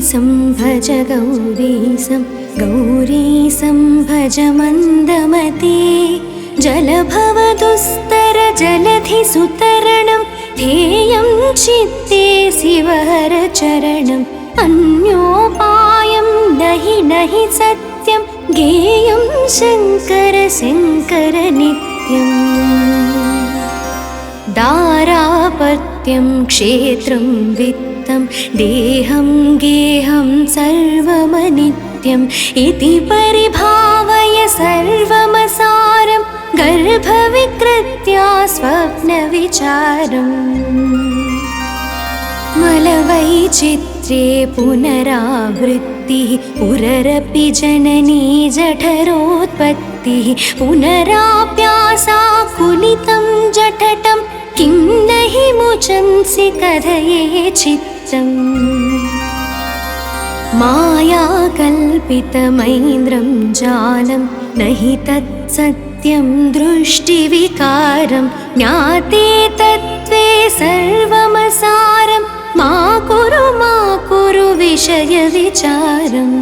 भज गौरीसं गौरीसं भज मन्दमते जलभवदुस्तर जलधिसुतरणं ध्येयं चित्ते शिवहरचरणम् अन्योपायं नहि सत्यं गेयं शङ्कर शङ्कर नित्यम् दारापत्यं क्षेत्रं वित्तं देहं गेहं सर्वमनित्यम् इति परिभावय सर्वमसारं गर्भविकृत्या स्वप्नविचारम् मलवैचित्र्ये पुनरावृत्तिः पुररपि जननी जठरोत्पत्तिः पुनराप्यासाकुलितं जठटं किं न हि मुचंसि कथये चित्तम् मायाकल्पितमैन्द्रं जालं न हि तत्सत्यं दृष्टिविकारं ज्ञाते तत्त्वे सर्वमसारं मा कुरु विषयविचारम्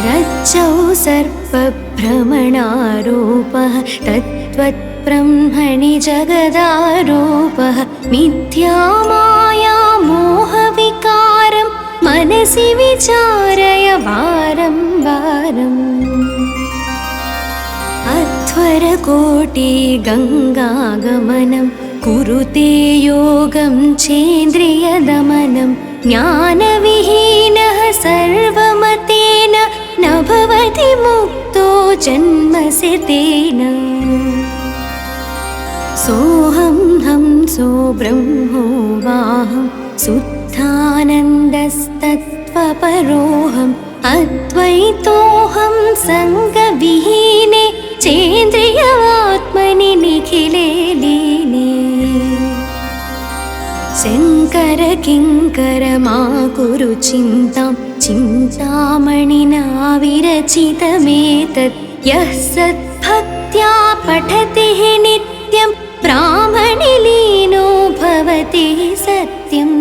रज्जौ सर्पभ्रमणारोपः तत्त्वब्रह्मणि जगदारोपः मिथ्या माया मोहविकारं मनसि विचारय वारं वारम् अध्वरकोटिगङ्गागमनं कुरुते योगं चेन्द्रियदमनं ज्ञानविहीनः सर्वमतेन न भवति मुक्तो जन्मस्य तेन सोऽहं हंसो ब्रह्मोऽवाहं शुद्धानन्दस्तत्त्वपरोऽहम् अद्वैतोऽहं सङ्गविहीने चेन्द्रियात्मनि निखिले लीने शङ्कर किङ्कर मा कुरु चिन्तां चिन्तामणिना विरचितमेतत् यः सद्भक्त्या पठति नित्यं ब्राह्मणि लीनो भवति सत्यम्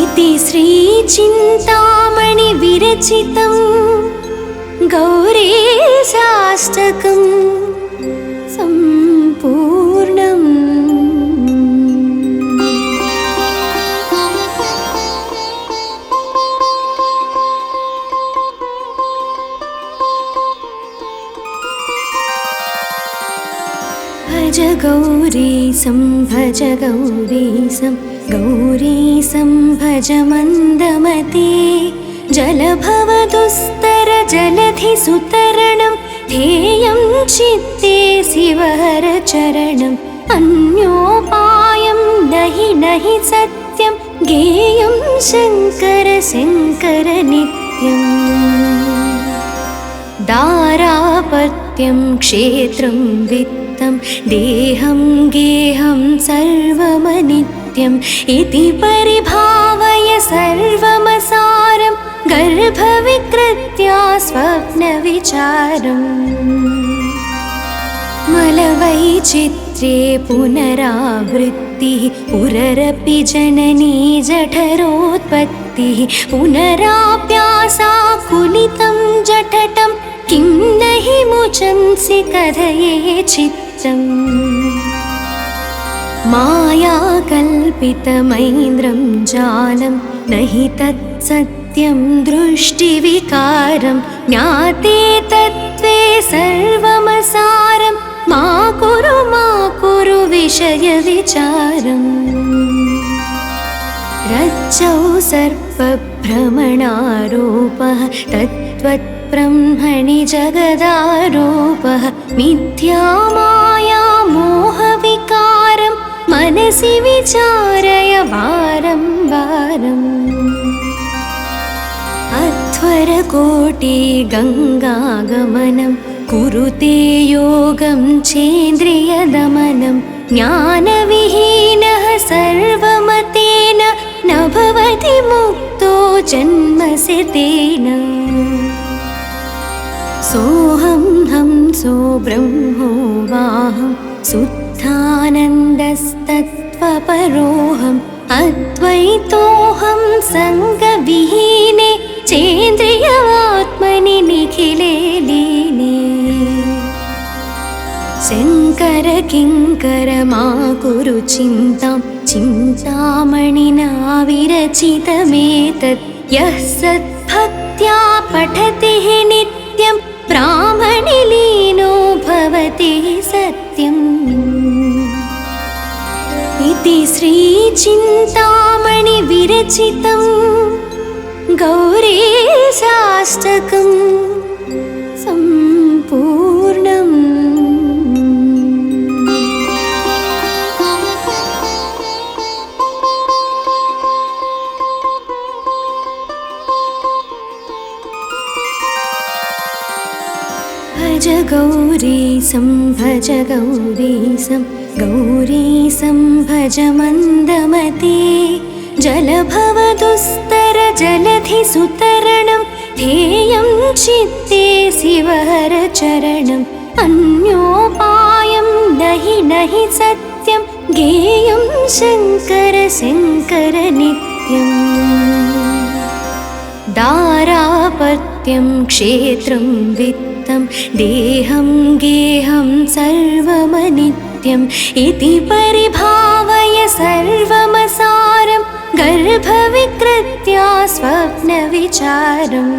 इति श्रीचिन्तामणि विरचितं गौरीशाष्टकं सम्पूर्णम्। भज गौरीसं भज गौरीसं गौरीसं भज मन्दमते जलभवदुस्तर जलधिसुतरणं ध्येयं चित्ते शिवहरचरणम् अन्योपायं नहि सत्यं गेयं शङ्कर शङ्कर नित्यम् दारापत्यं क्षेत्रं वित्तं देहं गेहं सर्वमनित्यम् इति परिभावय सर्वमसारं गर्भविकृत्या स्वप्नविचारम् मलवैचित्र्ये पुनरावृत्तिः पुररपि जननी जठरोत्पत्तिः पुनराप्यासाकुलितं जठटं किं न हि मुचंसि कथये चित्तम् मायाकल्पितमैन्द्रं जालं न हि तत्सत्यं दृष्टिविकारं ज्ञाते तत्त्वे सर्वमसारं मा कुरु विषयविचारम् रज्जौ सर्पभ्रमणारोपः तत्त्वब्रह्मणि जगदारोपः मिथ्या माया मोहविकारं मनसि विचारय वारं वारम् अध्वरकोटिगङ्गागमनं कुरुते योगं चेन्द्रियदमनं ज्ञानविहीनः सर्वमतेन न भवति मुक्तो जन्मस्य तेन सोऽहं हंसो ब्रह्मोऽवाहं शुद्धानन्दस्तत्त्वपरोऽहम् अद्वैतोऽहं सङ्गविहीने चेन्द्रियात्मनि निखिले लीने शङ्कर किङ्कर मा कुरु चिन्तां चिन्तामणिना विरचितमेतत् यः सद्भक्त्या पठति नित्यं ब्राह्मणि लीनो भवति सत्यम् इति श्रीचिन्तामणि विरचितं गौरीशाष्टकं सम्पूर्णम्। भज गौरीशं भज गौरीशं गौरीशं भज मन्दमते जलभवदुस्तर जलधिसुतरणं ध्येयं चित्ते शिवहर चरणम् अन्योपायं नहि सत्यं ज्ञेयं शङ्कर शङ्कर नित्यम् दारापत्यं क्षेत्रं वित्तं देहं गेहं सर्वमनित्यम् इति परिभावय सर्वमसारं गर्भविकृत्या स्वप्नविचारम्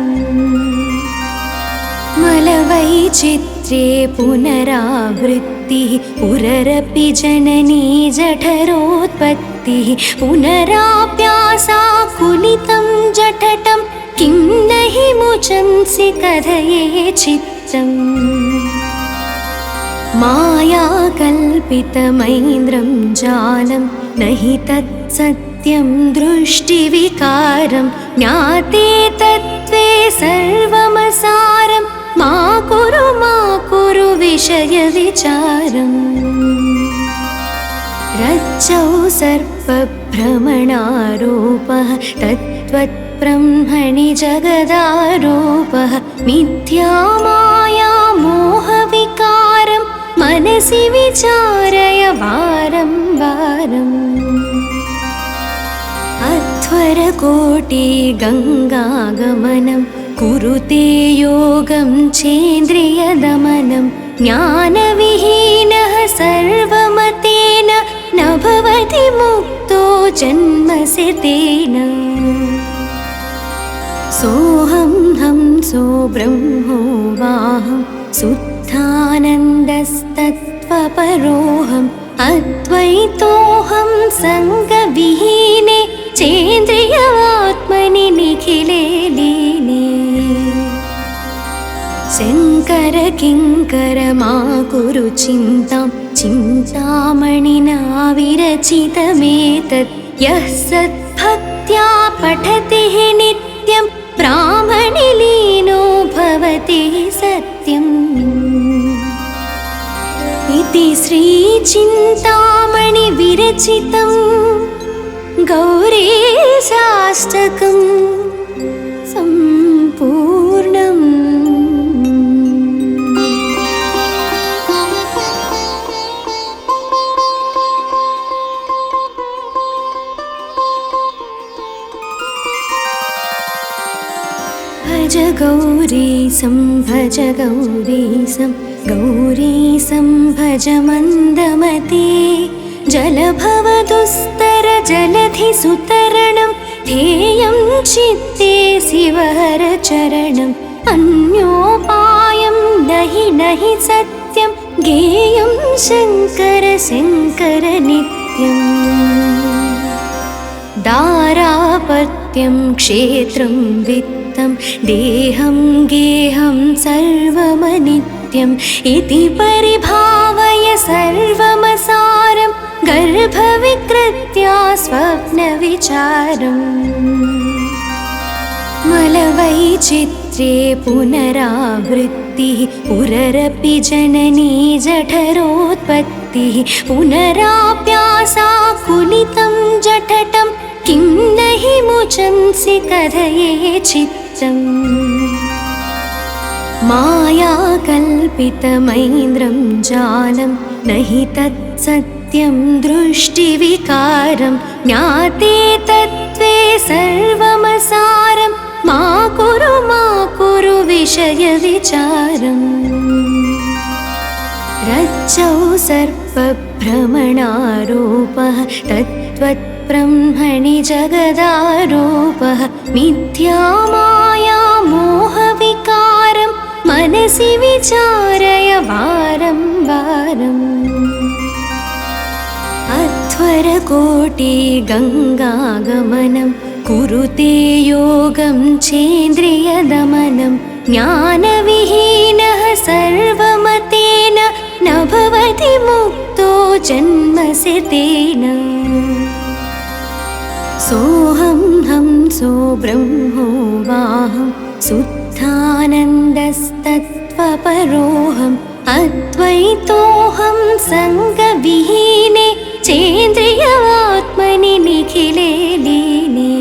मलवैचित्र्ये पुनरावृत्तिः पुररपि जननी जठरोत्पत्तिः पुनराप्यासाकुलितं जठटं किं न हि मुचंसि कथये चित्तम् मायाकल्पितमैन्द्रं जालं न हि तत्सत्यं दृष्टिविकारं ज्ञाते तत्त्वे सर्वमसारं मा कुरु विषयविचारम् रज्जौ सर्पभ्रमणारोपः तत्त्वब्रह्मणि जगदारोपः मिथ्या माया मोहविकारं मनसि विचारय वारं वारम् अध्वरकोटि गङ्गागमनं कुरुते योगं चेन्द्रियदमनं ज्ञानविहीनः सर्वमतेन न भवति मुक्तो जन्मसितेन सोऽहं हंसो ब्रह्मोऽवाहं शुद्धानन्दस्तत्त्वपरोऽहम् अद्वैतोऽहं सङ्गविहीने चेन्द्रियात्मनि निखिले लीने शङ्कर किङ्कर मा कुरु चिन्तां चिन्तामणिना विरचितमेतत् यः सद्भक्त्या पठति नित्यं ब्राह्मणि लीनो भवति सत्यम् इति श्रीचिन्तामणि विरचितं गौरीशाष्टकं सम्पूर्णम्। भज गौरीशं भज गौरीशं गौरीशं भज मन्दमते जलभवदुस्तर जलधिसुतरणं ध्येयं चित्ते शिवहर चरणम् अन्योपायं नहि सत्यं ज्ञेयं शङ्कर शङ्कर नित्यम् दारापत्यं क्षेत्रं वित्तं देहं गेहं सर्वमनित्यम् इति परिभावय सर्वमसारं गर्भविकृत्या स्वप्नविचारम् मलवैचित्र्ये पुनरावृत्तिः पुररपि जननी जठरोत्पत्तिः पुनराप्यासाकुलितं जठटं किं न हि मुचंसि कथये चित्तम् मायाकल्पितमैन्द्रं जालं न हि तत्सत्यं सत्यं दृष्टिविकारं ज्ञाते तत्त्वे सर्वमसारं मा कुरु विषयविचारम् रज्जौ सर्पभ्रमणारोपः तत्त्वब्रह्मणि जगदारोपः मिथ्या माया मोहविकारं मनसि विचारय वारं वारम् अध्वरकोटि गङ्गागमनं कुरुते योगं चेन्द्रियदमनं ज्ञानविहीनः सर्वमतेन न भवति मुक्तो जन्मसितेन सोऽहं हंसो ब्रह्मोऽवाहं शुद्धानन्दस्तत्त्वपरोऽहम् अद्वैतोऽहं सङ्गविहीने चेन्द्रियात्मनि निखिले लीने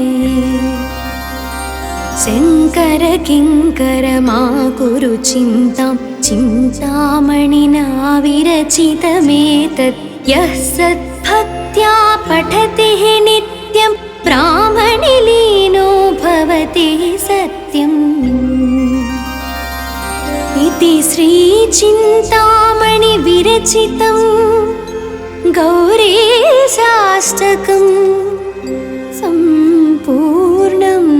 शङ्कर किङ्कर मा कुरु चिन्तां चिन्तामणिना विरचितमेतत् यः सद्भक्त्या पठति नित्यं ब्राह्मणि लीनो भवति सत्यम् इति श्रीचिन्तामणि विरचितं गौरीशाष्टकं सम्पूर्णम्।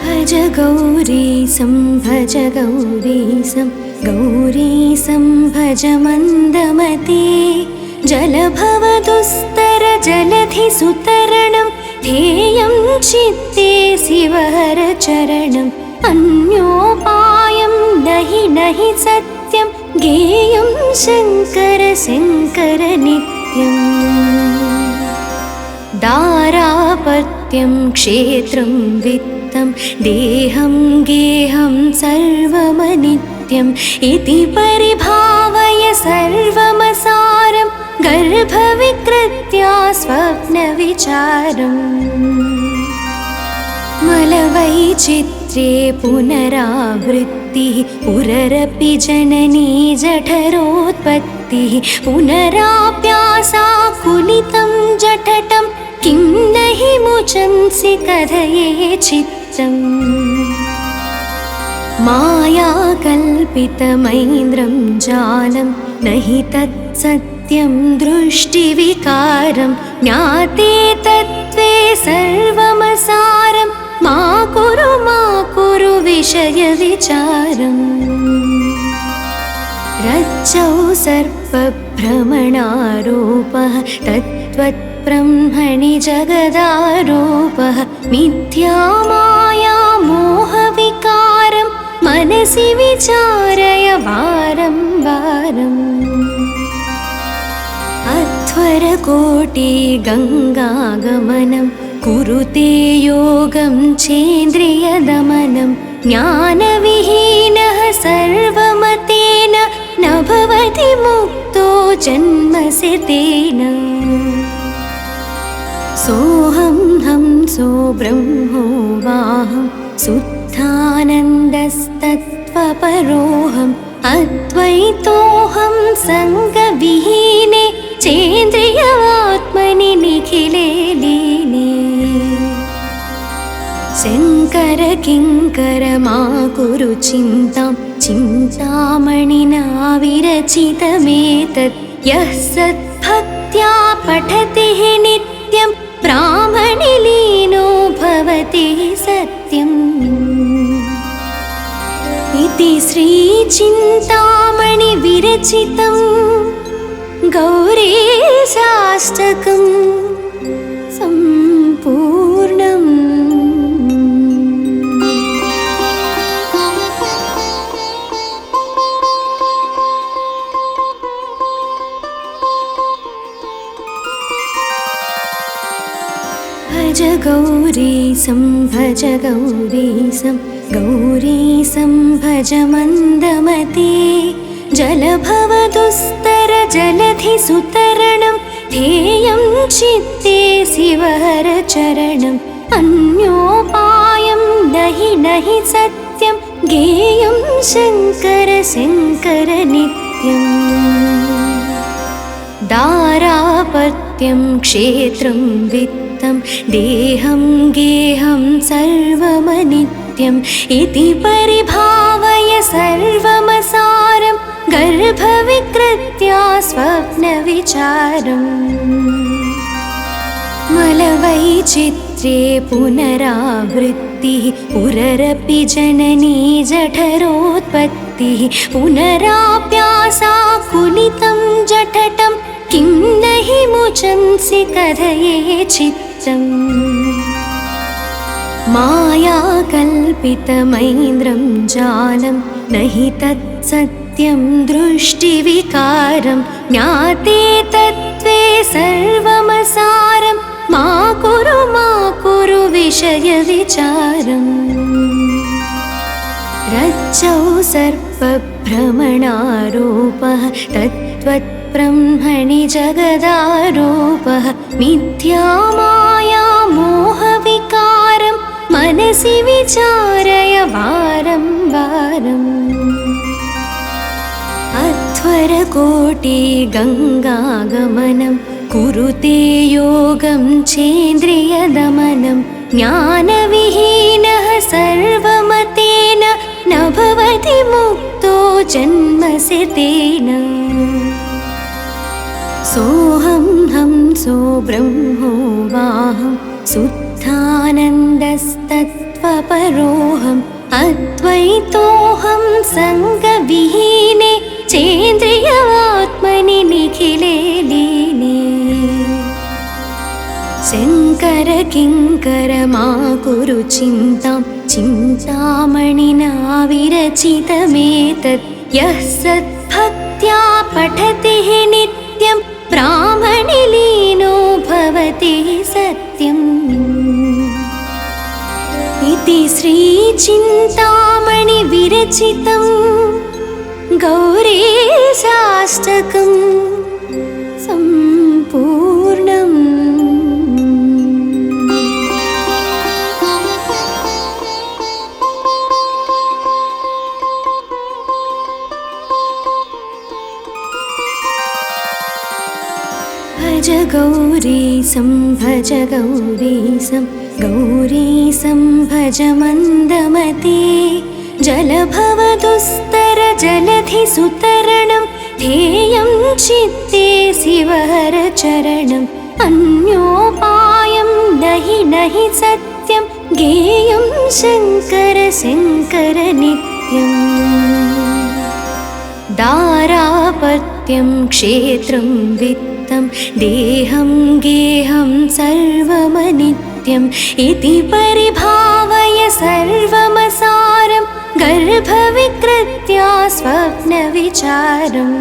भज गौरीशं भज गौरीशं गौरीशं भज मन्दमते जलभवदुस्तर जलधिसुतरणं ध्येयं चित्ते शिवहरचरणम् अन्योपायं नहि सत्यं गेयं शङ्कर शङ्कर नित्यम् दारापत्यं क्षेत्रं वित्तं देहं गेहं सर्वमनित्यम् इति परिभावय सर्वमसारं गर्भविकृत्या स्वप्नविचारम् मलवैचित्र्ये पुनरावृत्तिः पुररपि जननी जठरोत्पत्तिः पुनराप्यासाकुलितं जठटं किं न हि मुचंसि कथये चित्तम् मायाकल्पितमैन्द्रं जालं न हि तत्सत्यं दृष्टिविकारं ज्ञाते तत्त्वे सर्वमसारं मा कुरु विषयविचारम् रज्जौ सर्पभ्रमणारोपः तत्त्वब्रह्मणि जगदारोपः मिथ्या माया मोहविकारं मनसि विचारय वारं वारम् अध्वरकोटि गङ्गागमनं कुरुते योगं चेन्द्रियदमनं ज्ञानविहीनः सर्वमतेन न भवति मुक्तो जन्मसितेन सोऽहं हंसो ब्रह्मोऽवाहं शुद्धानन्दस्तत्त्वपरोऽहम् अद्वैतोऽहं सङ्गविहीने चेन्द्रियात्मनि निखिले लीने शङ्कर किङ्कर मा कुरु चिन्तां चिन्तामणिना विरचितमेतत् यः सद्भक्त्या पठति नित्यं ब्राह्मणि लीनो भवति सत्यम् इति श्रीचिन्तामणि विरचितं गौरीशाष्टकं सम्पूर्णम्। भज गौरीशं भज गौरीशं गौरीशं भज मन्दमते जलभवदुस्तर जलधिसुतरणं ध्येयं चित्ते शिवहरचरणम् अन्योपायं नहि सत्यं ज्ञेयं शङ्कर शङ्कर नित्यम् दारापत्यं क्षेत्रं वित्तं देहं गेहं सर्वमनित्यम् इति परिभावय सर्वमसारं गर्भविकृत्या स्वप्नविचारम् मलवैचित्र्ये पुनरावृत्तिः पुररपि जननी जठरोत्पत्तिः पुनराप्यासाकुलितं जठटं किं न हि मुचंसि कथये चित्तम् मायाकल्पितमैन्द्रं जालं न हि तत्सत्यं दृष्टिविकारं ज्ञाते तत्त्वे सर्वमसारं मा कुरु विषयविचारम् रज्जौ सर्पभ्रमणारोपः तत्त्वब्रह्मणि जगदारोपः मिथ्या माया मोहविकारं मनसि विचारय वारं वारम् अध्वरकोटिगङ्गागमनं कुरुते योगं चेन्द्रियदमनं ज्ञानविहीनः सर्वमतेन न भवति मुक्तो जन्मस्य तेन सोऽहं हंसो ब्रह्मोऽवाहं शुद्धानन्दस्तत्त्वपरोऽहम् अद्वैतोऽहं सङ्गविहीने चेन्द्रियात्मनि निखिले लीने शङ्कर किङ्कर मा कुरु चिन्तां चिन्तामणिना विरचितमेतत् यः सद्भक्त्या पठति नित्यं ब्राह्मणि लीनो भवति सत्यम् इति श्रीचिन्तामणि विरचितं गौरीशाष्टकं सम्पूर्णम्। भज गौरीशं भज गौरीशं गौरीशं भज मन्दमते जलभवदुस्तर जलधिसुतरणं ध्येयं चित्ते शिवहरचरणम् अन्योपायं नहि सत्यं ज्ञेयं शङ्कर शङ्कर नित्यम् दारापत्यं क्षेत्रं वित्तं देहं गेहं सर्वमनित्यम् इति परिभावय सर्वमसारं गर्भविकृत्या स्वप्नविचारम्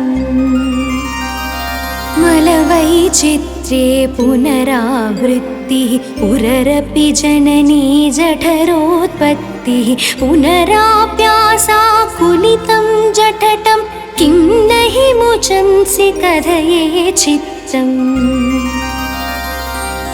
मलवैचित्र्ये पुनरावृत्तिः पुररपि जननी जठरोत्पत्तिः पुनराप्यासाकुलितं जठटं किं न हि मुचंसि कथये चित्तम्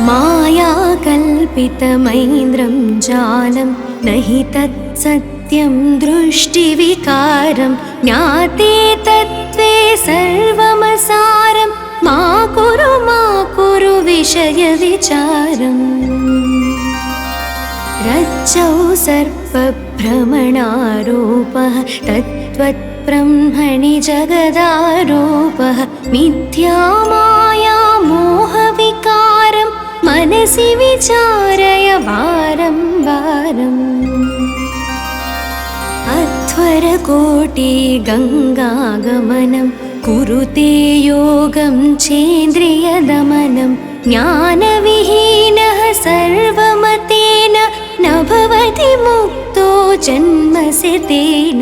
मायाकल्पितमैन्द्रं जालं न हि तत्सत्यं दृष्टिविकारं ज्ञाते तत्त्वे सर्वमसारं मा कुरु विषयविचारम् रज्जौ सर्पभ्रमणारोपः तत्त्वब्रह्मणि जगदारोपः मिथ्या माया मोहविकारं मनसि विचारय वारं वारम् अध्वरकोटिगङ्गागमनं कुरुते योगं चेन्द्रियदमनं ज्ञानविहीनः सर्वमतेन न भवति मुक्तो जन्मस्य तेन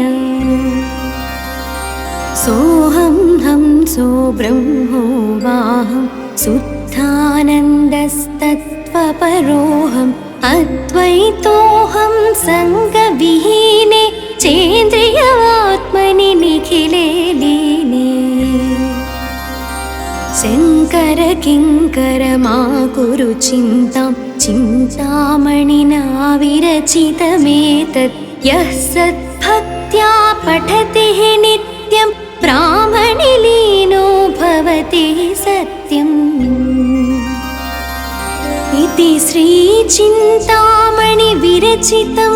सोऽहं हंसो ब्रह्मोऽवाहं शुद्धानन्दस्तत्त्वपरोऽहम् अद्वैतोऽहं सङ्गविहीने चेन्द्रियात्मनि निखिले लीने शङ्कर किङ्कर मा कुरु चिन्तां चिन्तामणिना विरचितमेतत् यः सद्भक्त्या पठति नित्यं ब्राह्मणे लीनो भवति सत्यम् इति श्रीचिन्तामणि विरचितं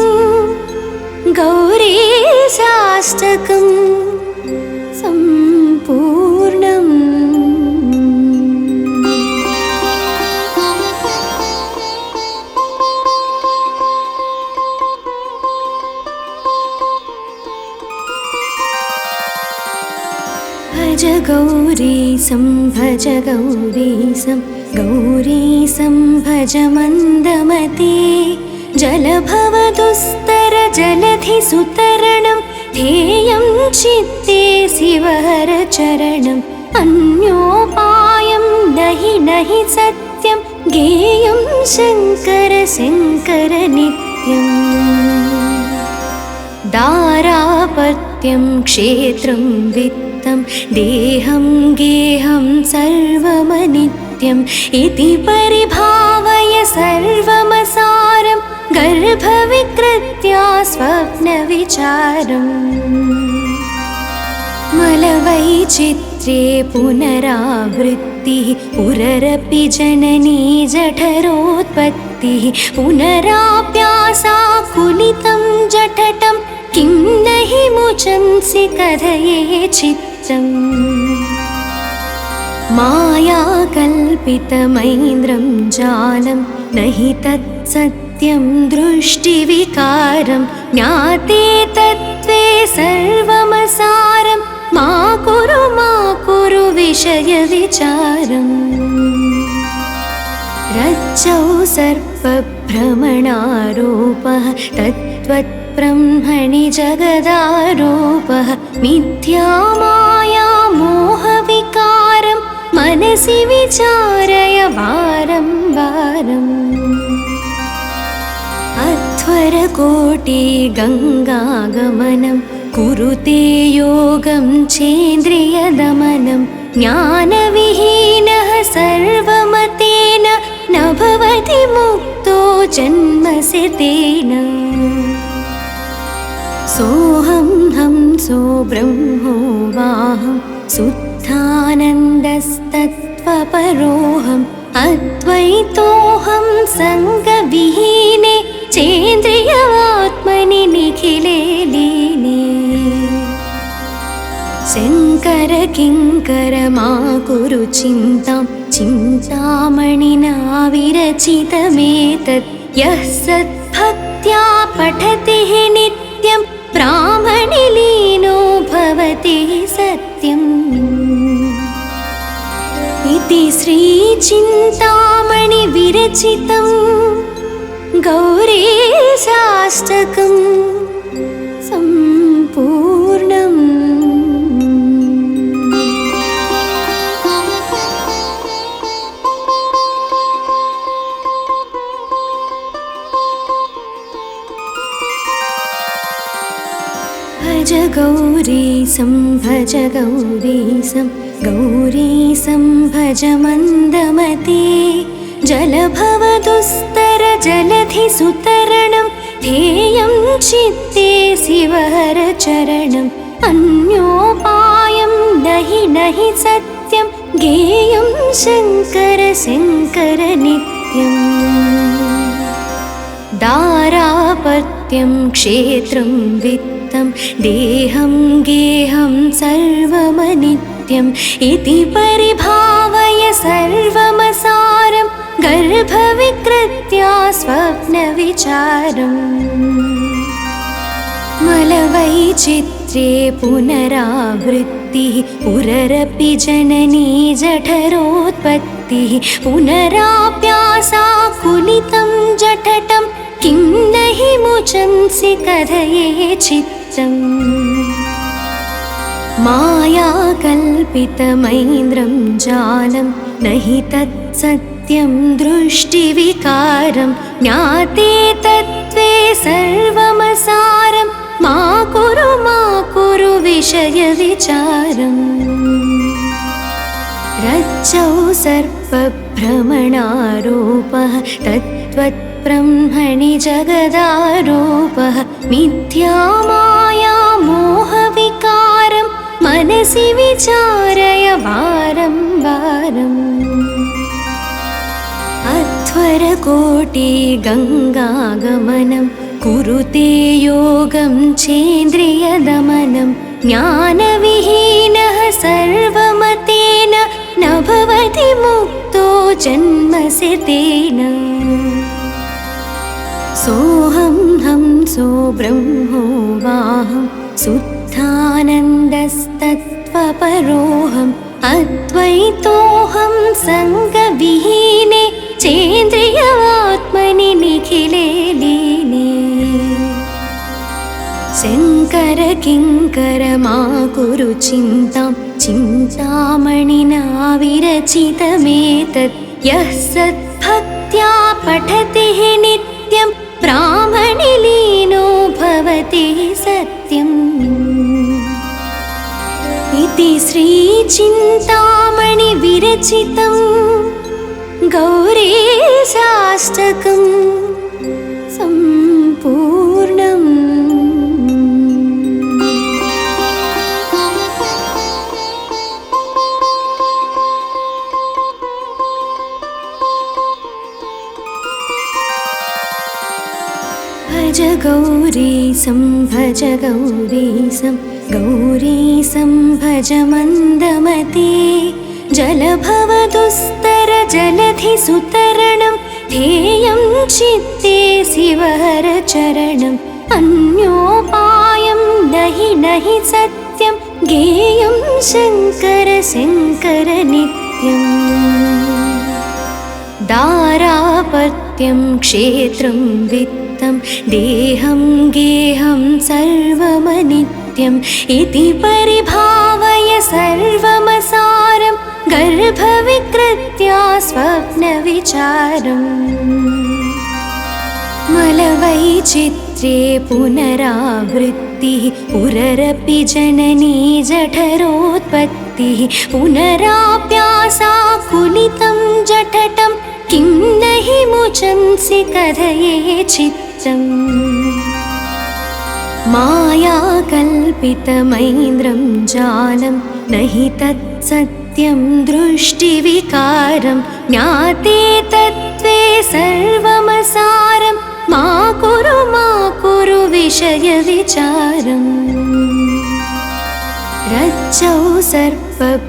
गौरीशाष्टकं सम्पूर्णम्। भज गौरीशं भज गौरीशं गौरीशं भज मन्दमते जलभवदुस्तर जलधिसुतरणं ध्येयं चित्ते शिवहरचरणम् अन्योपायं नहि सत्यं गेयं शङ्कर शङ्कर नित्यम् दारापत्यं क्षेत्रं वित्तं देहं गेहं सर्वमनित्यम् इति परिभावय सर्वमसारं गर्भविकृत्या स्वप्नविचारम् मलवैचित्र्ये पुनरावृत्तिः पुररपि जननी जठरोत्पत्तिः पुनराप्यासाकुलितं जठटं किं न हि मुचंसि कथये चित्रम् मायाकल्पितमैन्द्रं जालं न हि तत्सत्यं दृष्टिविकारं ज्ञाते तत्त्वे सर्वमसारं मा कुरु विषयविचारम् रज्जौ सर्पभ्रमणारोपः तत्त्वब्रह्मणि जगदारोपः मिथ्या माया मोहविकारं मनसि विचारय वारं वारम् अध्वरकोटि गङ्गागमनं कुरुते योगं चेन्द्रियदमनं ज्ञानविहीनः सर्वमतेन न भवति मुक्तो जन्मसितेन सोऽहं हंसो ब्रह्मोऽवाहं शुद्धानन्दस्तत्त्वपरोऽहम् अद्वैतोऽहं सङ्गविहीने चेन्द्रियवात्मनि निखिले लीने शङ्कर किङ्कर मा कुरु चिन्तां चिन्तामणिना विरचितमेतत् यः सद्भक्त्या पठति नित्यं ब्राह्मणे लीनो भवति सत्यम् इति श्रीचिन्तामणि विरचितं गौरीशाष्टकं सम्पूर्णम्। भज गौरीशं भज गौरीशं गौरीशं भज मन्दमते जलभवदुस्तर जलधिसुतरणं ध्येयं चित्ते शिवहरचरणम् अन्योपायं नहि सत्यं गेयं शङ्कर शङ्कर नित्यम् दारापत्यं क्षेत्रं वित्तं देहं गेहं सर्वमनित्यम् इति परिभावय सर्वमसारं गर्भविकृत्या स्वप्नविचारम् मलवैचित्र्ये पुनरावृत्तिः पुररपि जननी जठरोत्पत्तिः पुनराप्यासाकुलितं जठटं किं न हि मुचंसि कथये चित्रम् मायाकल्पितमैन्द्रं जालं न हि तत्सत्यं दृष्टिविकारं ज्ञाते तत्त्वे सर्वमसारं मा कुरु विषयविचारम् रज्जौ सर्पभ्रमणारूपः तत्त्वब्रह्मणि जगदारूपः मिथ्यामाया मोहविकारं मनसि विचारय वारं वारम् अध्वरकोटिगङ्गागमनं कुरुते योगं चेन्द्रियदमनं ज्ञानविहीनः सर्वमतेन न भवति मुक्तो जन्मसि तेन सोऽहं हंसो ब्रह्मोऽवाहं शुद्धानन्दस्तत्त्वपरोऽहम् अद्वैतोऽहं सङ्गविहीने चेन्द्रियात्मनि निखिले लीने शङ्कर किङ्कर मा कुरु चिन्तां चिन्तामणिना विरचितमेतत् यः सद्भक्त्या पठति नित्यं ब्राह्मणि लीनो भवति सत्यम् इति श्रीचिन्तामणि विरचितं गौरीशाष्टकं सम्पूर्णम्। भज गौरीशं भज गौरीशं गौरीशं भज मन्दमते जलभवदुस्तर जलधिसुतरणं ध्येयं चित्ते शिवहरचरणम् अन्योपायं नहि सत्यं ज्ञेयं शङ्कर शङ्कर नित्यम् दारापत्यं क्षेत्रं वित्तं देहं गेहं सर्वमनित्यम् इति परिभावय सर्वमसारं गर्भविकृत्या स्वप्नविचारम् मलवैचित्र्ये पुनरावृत्तिः पुररपि जननी जठरोत्पत्तिः पुनराप्यासाकुलितं जठटं किं न हि मुचंसि कथये चित्तम् मायाकल्पितमैन्द्रं जालं न हि तत्सत्यं दृष्टिविकारं ज्ञाते तत्त्वे सर्वमसारं मा कुरु विषयविचारम् रज्जौ सर्पभ्रमणारूपः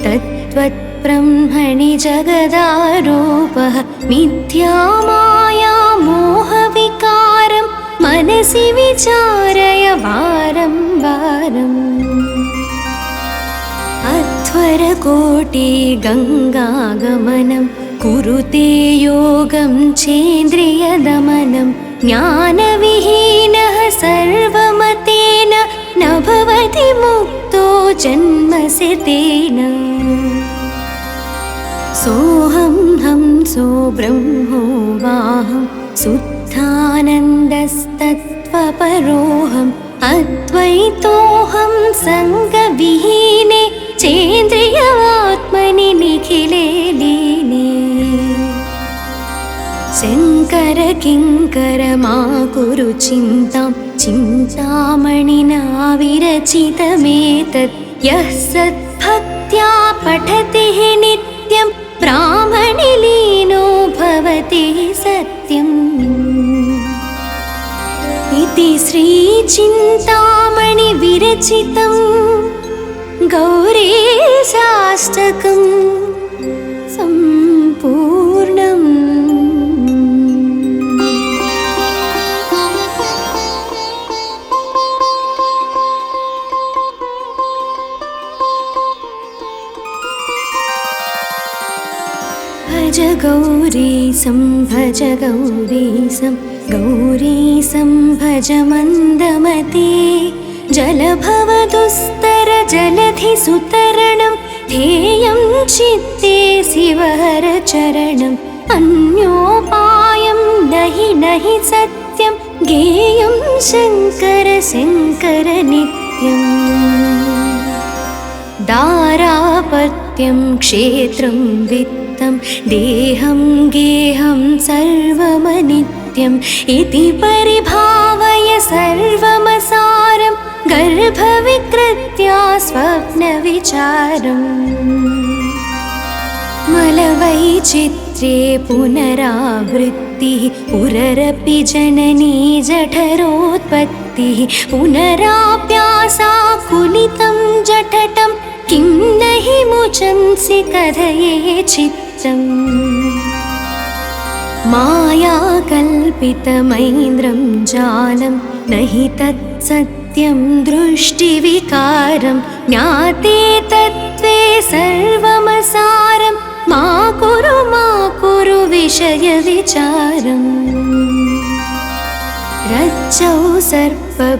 तत्त्वब्रह्मणि जगदारूपः मिथ्यामाया मोहविकारं मनसि विचारय वारं वारम् अध्वरकोटिगङ्गागमनं कुरुते योगं चेन्द्रियदमनं ज्ञानविहीनः सर्वमतेन न भवति मुक्तो जन्मसि तेन सोऽहं हंसो ब्रह्मोऽवाहं शुद्धानन्दस्तत्त्वपरोऽहम् अद्वैतोऽहं सङ्गविहीने चेन्द्रियात्मनि निखिले लीने शङ्कर किङ्कर मा कुरु चिन्तां चिन्तामणिना विरचितमेतत् यः सद्भक्त्या पठति नित्यं ब्राह्मणि लीनो भवति सत्यम् इति श्रीचिन्तामणि विरचितं गौरीशाष्टकं सम्पूर्णम्। भज गौरीशं भज गौरीशं गौरीशं भज मन्दमते जलभवदुस्तर जलधिसुतरणं ध्येयं चित्ते शिवहरचरणम् अन्योपायं नहि सत्यं ज्ञेयं शङ्कर शङ्कर नित्यम् दारा दाम्पत्यं क्षेत्रं वित्तं देहं गेहं सर्वमनित्यम् इति परिभावय सर्वमसारं गर्भविकृत्या स्वप्नविचारम् मलवैचित्र्ये पुनरावृत्तिः पुररपि जननी जठरोत्पत्तिः पुनराप्यासाकुलितं जठटं किं न हि मुचंसि कथये चित्तम् मायाकल्पितमैन्द्रं जालं न हि तत्सत्यं दृष्टिविकारं ज्ञाते तत्त्वे सर्वमसारं मा कुरु विषयविचारम् रज्जौ सर्पभ्रमणारोपः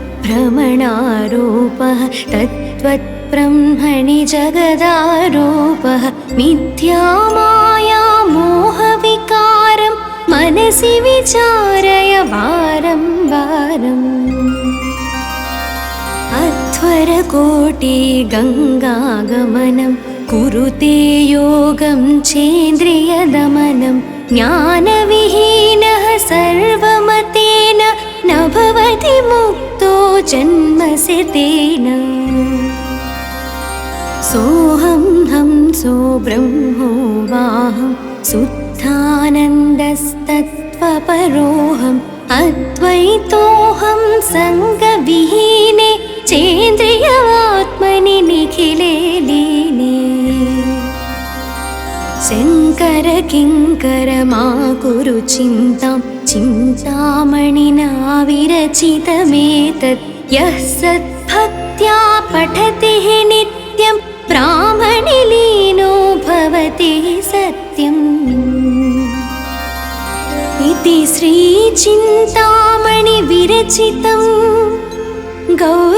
तत्त्वब्रह्मणि जगदारोपः मिथ्या माया मोहविकारं मनसि विचारय वारं वारम् अध्वरकोटिगङ्गागमनं कुरुते योगं चेन्द्रियदमनं ज्ञानविहीनः सर्वमतेन न भवति मुक्तो जन्मस्य तेन सोऽहं हंसो ब्रह्मोऽवाहं शुद्धानन्दस्तत्त्वपरोऽहम् अद्वैतोऽहं सङ्गविहीने चेन्द्रियात्मनि निखिले लीने शङ्कर किङ्कर मा कुरु चिन्तां चिन्तामणिना विरचितमेतत् यः सद्भक्त्या पठति नित्यं ब्राह्मणि लीनो भवति सत्यम् इति श्रीचिन्तामणि विरचितं गौरीशाष्टकम्।